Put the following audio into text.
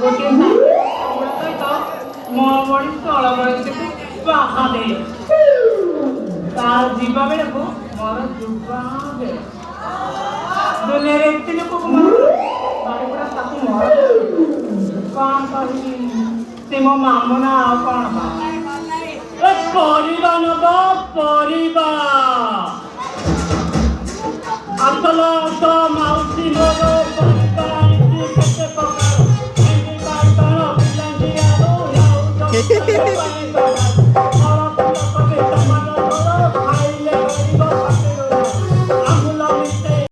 ଗୋଟିଏ ସାଙ୍ଗ ସହିତ ମୋ ଭଳି ତଳ ବୟସକୁ ବାହା ଦେଇ ତା ଯିବା ବେଳକୁ ମୋର ଯୁବା ବେଳ ଦୁନିଆରେ ଏତେ ଲୋକକୁ ବାଡ଼ିପଡ଼ା ତାକୁ ମର କ'ଣ କହିବି ସେ ମୋ ମାମୁନା ଆଉ କ'ଣ ପରିବା ନବ ପରିବା ଆସଲ